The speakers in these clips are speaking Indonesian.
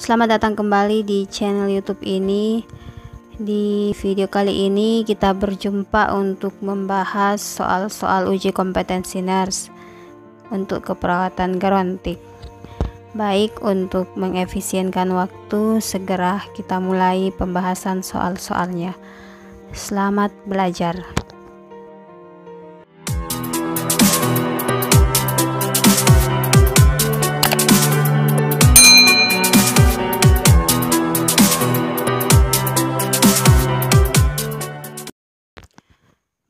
Selamat datang kembali di channel YouTube ini. Di video kali ini kita berjumpa untuk membahas soal-soal uji kompetensi nurse untuk keperawatan gerontik. Baik, untuk mengefisienkan waktu, segera kita mulai pembahasan soal-soalnya. Selamat belajar.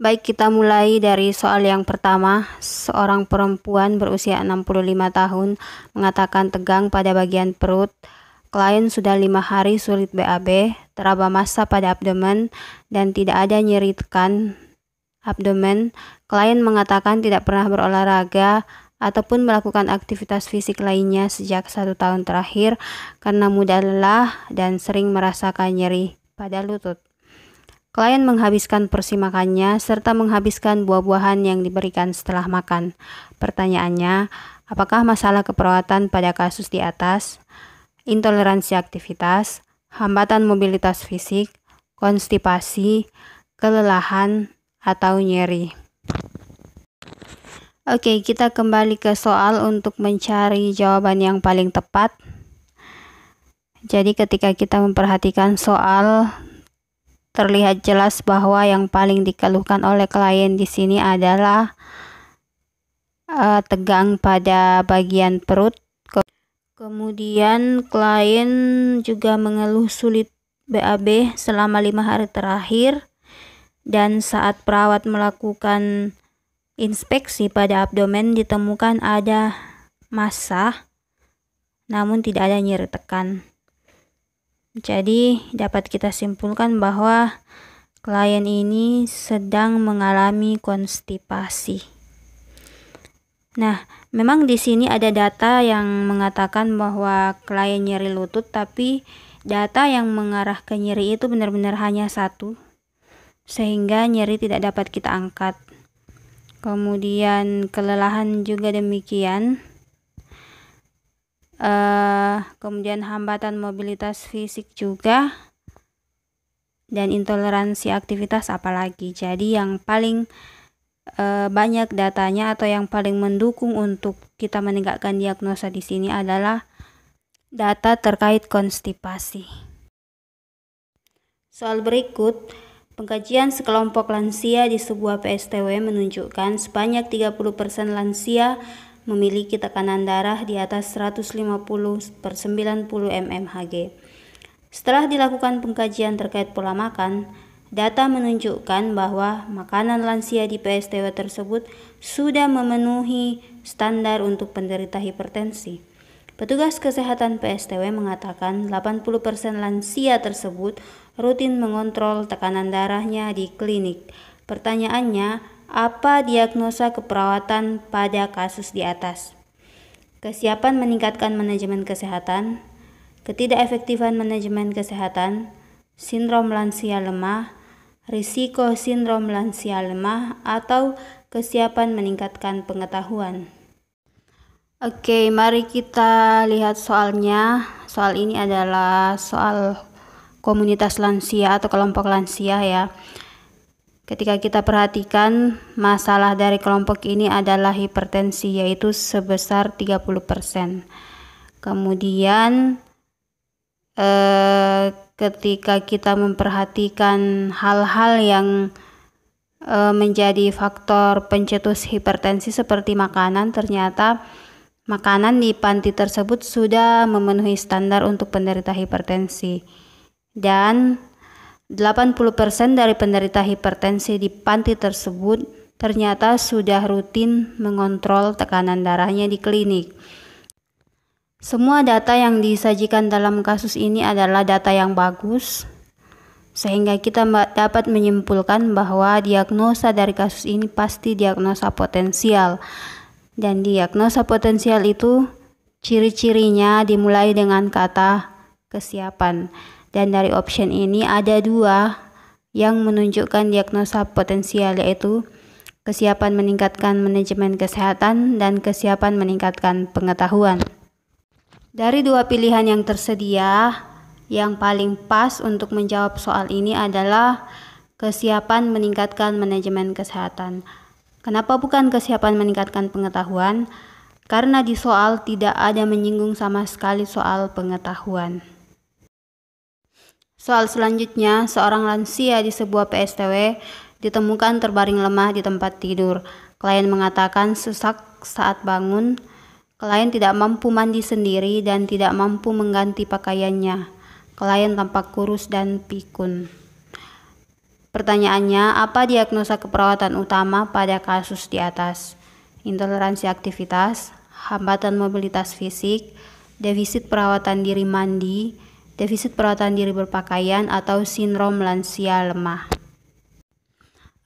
Baik, kita mulai dari soal yang pertama. Seorang perempuan berusia 65 tahun mengatakan tegang pada bagian perut. Klien sudah 5 hari sulit BAB, teraba massa pada abdomen, dan tidak ada nyeri tekan abdomen. Klien mengatakan tidak pernah berolahraga ataupun melakukan aktivitas fisik lainnya sejak 1 tahun terakhir karena mudah lelah dan sering merasakan nyeri pada lutut. Klien menghabiskan porsi makannya serta menghabiskan buah-buahan yang diberikan setelah makan. Pertanyaannya, apakah masalah keperawatan pada kasus di atas? Intoleransi aktivitas, hambatan mobilitas fisik, konstipasi, kelelahan, atau nyeri? Oke, kita kembali ke soal untuk mencari jawaban yang paling tepat. Jadi ketika kita memperhatikan soal, terlihat jelas bahwa yang paling dikeluhkan oleh klien di sini adalah tegang pada bagian perut. Kemudian klien juga mengeluh sulit BAB selama 5 hari terakhir, dan saat perawat melakukan inspeksi pada abdomen ditemukan ada massa, namun tidak ada nyeri tekan. Jadi dapat kita simpulkan bahwa klien ini sedang mengalami konstipasi. Nah, memang di sini ada data yang mengatakan bahwa klien nyeri lutut, tapi data yang mengarah ke nyeri itu benar-benar hanya satu, sehingga nyeri tidak dapat kita angkat. Kemudian kelelahan juga demikian. Kemudian hambatan mobilitas fisik juga, dan intoleransi aktivitas apalagi. Jadi yang paling banyak datanya atau yang paling mendukung untuk kita menegakkan diagnosa di sini adalah data terkait konstipasi. Soal berikut, pengkajian sekelompok lansia di sebuah PSTW menunjukkan sebanyak 30% lansia memiliki tekanan darah di atas 150/90 mmHg. Setelah dilakukan pengkajian terkait pola makan, data menunjukkan bahwa makanan lansia di PSTW tersebut sudah memenuhi standar untuk penderita hipertensi. Petugas kesehatan PSTW mengatakan 80% lansia tersebut rutin mengontrol tekanan darahnya di klinik. Pertanyaannya, apa diagnosa keperawatan pada kasus di atas? Kesiapan meningkatkan manajemen kesehatan, ketidakefektifan manajemen kesehatan, sindrom lansia lemah, risiko sindrom lansia lemah, atau kesiapan meningkatkan pengetahuan. Oke, mari kita lihat soalnya. Soal ini adalah soal komunitas lansia atau kelompok lansia ya. Ketika kita perhatikan, masalah dari kelompok ini adalah hipertensi, yaitu sebesar 30%. Kemudian ketika kita memperhatikan hal-hal yang menjadi faktor pencetus hipertensi seperti makanan, ternyata makanan di panti tersebut sudah memenuhi standar untuk penderita hipertensi. Dan 80% dari penderita hipertensi di panti tersebut ternyata sudah rutin mengontrol tekanan darahnya di klinik. Semua data yang disajikan dalam kasus ini adalah data yang bagus, sehingga kita dapat menyimpulkan bahwa diagnosa dari kasus ini pasti diagnosa potensial. Dan diagnosa potensial itu ciri-cirinya dimulai dengan kata kesiapan. Dan dari option ini ada 2 yang menunjukkan diagnosa potensial, yaitu kesiapan meningkatkan manajemen kesehatan dan kesiapan meningkatkan pengetahuan. Dari dua pilihan yang tersedia, yang paling pas untuk menjawab soal ini adalah kesiapan meningkatkan manajemen kesehatan. Kenapa bukan kesiapan meningkatkan pengetahuan? Karena di soal tidak ada menyinggung sama sekali soal pengetahuan. Soal selanjutnya, seorang lansia di sebuah PSTW ditemukan terbaring lemah di tempat tidur. Klien mengatakan sesak saat bangun. Klien tidak mampu mandi sendiri dan tidak mampu mengganti pakaiannya. Klien tampak kurus dan pikun. Pertanyaannya, apa diagnosa keperawatan utama pada kasus di atas? Intoleransi aktivitas, hambatan mobilitas fisik, defisit perawatan diri mandi, defisit perawatan diri berpakaian, atau sindrom lansia lemah.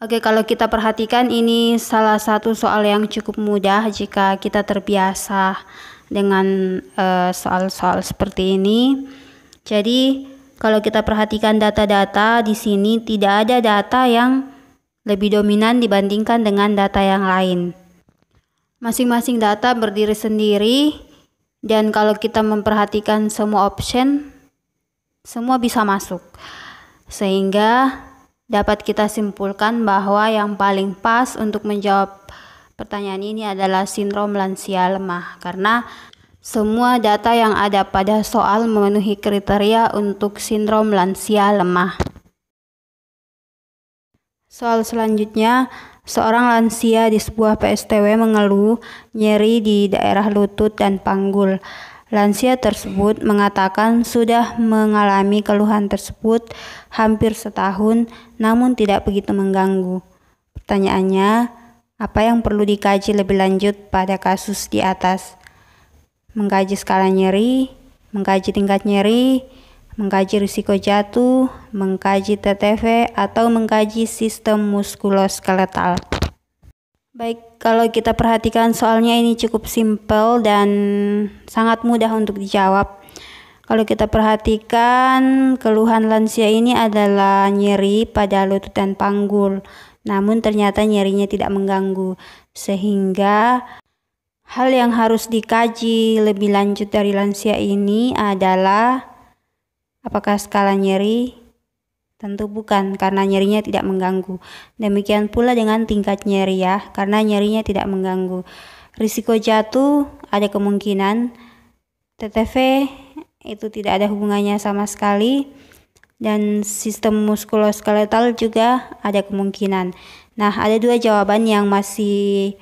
Oke, kalau kita perhatikan ini salah satu soal yang cukup mudah jika kita terbiasa dengan soal-soal seperti ini. Jadi, kalau kita perhatikan data-data di sini tidak ada data yang lebih dominan dibandingkan dengan data yang lain. Masing-masing data berdiri sendiri dan kalau kita memperhatikan semua option, semua bisa masuk. Sehingga dapat kita simpulkan bahwa yang paling pas untuk menjawab pertanyaan ini adalah sindrom lansia lemah karena semua data yang ada pada soal memenuhi kriteria untuk sindrom lansia lemah. Soal selanjutnya, seorang lansia di sebuah PSTW mengeluh nyeri di daerah lutut dan panggul. Lansia tersebut mengatakan sudah mengalami keluhan tersebut hampir setahun, namun tidak begitu mengganggu. Pertanyaannya, apa yang perlu dikaji lebih lanjut pada kasus di atas? Mengkaji skala nyeri, mengkaji tingkat nyeri, mengkaji risiko jatuh, mengkaji TTV, atau mengkaji sistem muskuloskeletal. Baik, kalau kita perhatikan soalnya ini cukup simpel dan sangat mudah untuk dijawab. Kalau kita perhatikan keluhan lansia ini adalah nyeri pada lutut dan panggul, namun ternyata nyerinya tidak mengganggu. Sehingga hal yang harus dikaji lebih lanjut dari lansia ini adalah apakah skala nyeri? Tentu bukan, karena nyerinya tidak mengganggu. Demikian pula dengan tingkat nyeri ya, karena nyerinya tidak mengganggu. Risiko jatuh ada kemungkinan, TTV itu tidak ada hubungannya sama sekali, dan sistem muskuloskeletal juga ada kemungkinan. Nah, ada dua jawaban yang masih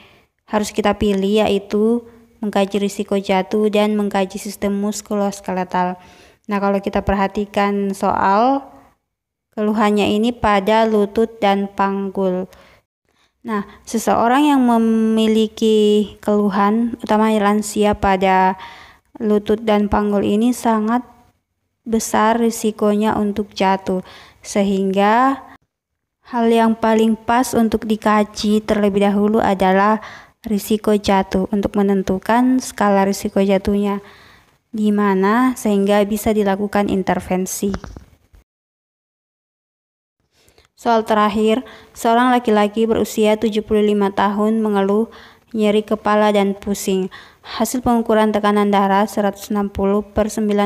harus kita pilih, yaitu mengkaji risiko jatuh dan mengkaji sistem muskuloskeletal. Nah, kalau kita perhatikan soal keluhannya ini pada lutut dan panggul. Nah, seseorang yang memiliki keluhan, utamanya lansia pada lutut dan panggul ini sangat besar risikonya untuk jatuh. Sehingga hal yang paling pas untuk dikaji terlebih dahulu adalah risiko jatuh untuk menentukan skala risiko jatuhnya di mana sehingga bisa dilakukan intervensi. Soal terakhir, seorang laki-laki berusia 75 tahun mengeluh nyeri kepala dan pusing. Hasil pengukuran tekanan darah 160/90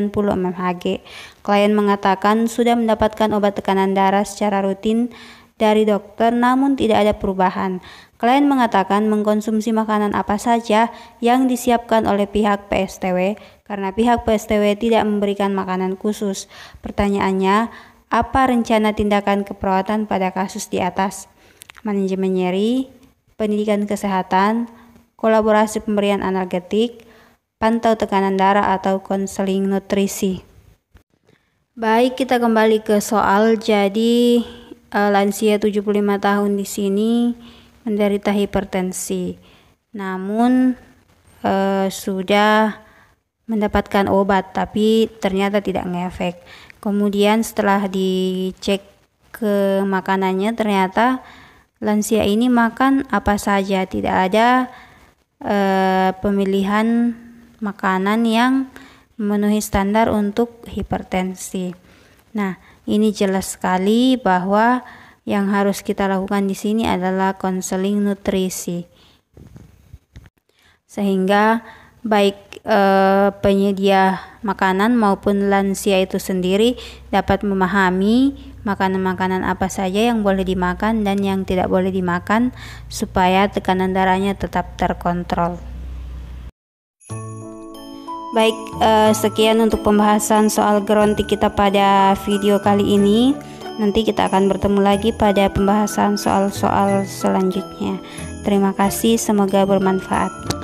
mmHg. Klien mengatakan sudah mendapatkan obat tekanan darah secara rutin dari dokter namun tidak ada perubahan. Klien mengatakan mengkonsumsi makanan apa saja yang disiapkan oleh pihak PSTW karena pihak PSTW tidak memberikan makanan khusus. Pertanyaannya, apa rencana tindakan keperawatan pada kasus di atas? Manajemen nyeri, pendidikan kesehatan, kolaborasi pemberian analgetik, pantau tekanan darah atau konseling nutrisi. Baik, kita kembali ke soal. Jadi lansia 75 tahun di sini menderita hipertensi. Namun sudah mendapatkan obat tapi ternyata tidak ngefek. Kemudian setelah dicek ke makanannya ternyata lansia ini makan apa saja, tidak ada pemilihan makanan yang memenuhi standar untuk hipertensi. Nah, ini jelas sekali bahwa yang harus kita lakukan di sini adalah konseling nutrisi. Sehingga baik penyedia makanan maupun lansia itu sendiri dapat memahami makanan-makanan apa saja yang boleh dimakan dan yang tidak boleh dimakan supaya tekanan darahnya tetap terkontrol. Baik, sekian untuk pembahasan soal gerontik kita pada video kali ini. Nanti kita akan bertemu lagi pada pembahasan soal-soal selanjutnya. Terima kasih, semoga bermanfaat.